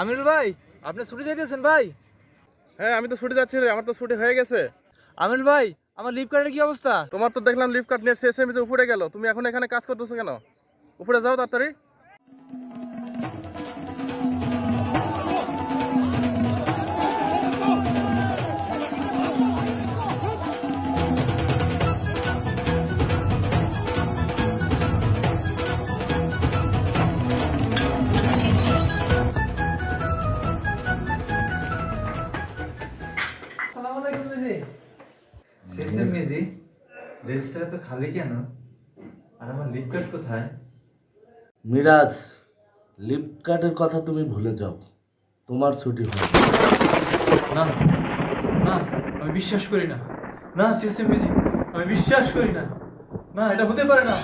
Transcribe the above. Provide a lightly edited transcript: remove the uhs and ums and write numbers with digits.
আমিরুল ভাই, আপনি ছুটি যাইতেছেন ভাই? হ্যাঁ, আমি তো ছুটি যাচ্ছি রে, আমার তো ছুটি হয়ে গেছে। আমিরুল ভাই, আমার লিভ কার্ডের কি অবস্থা? তোমার তো দেখলাম লিভ কার্ড নেট শেষ এমএসে উপরে গেল, তুমি এখন এখানে কাজ করতেছো কেন? উপরে যাও তাড়াতাড়ি। আসসালামু আলাইকুম মিজি। শেষের মিজি, রেজিস্টারে তো খালি কেন? আর আমার লিভ কার্ড কোথায়? মিরাজ, লিভ কার্ডের কথা তুমি ভুলে যাও, তোমার ছুটি হবে। না না, আমি বিশ্বাস করি না। না সিস্টেম মিজি, আমি বিশ্বাস করি না। না, এটা হতে পারে না।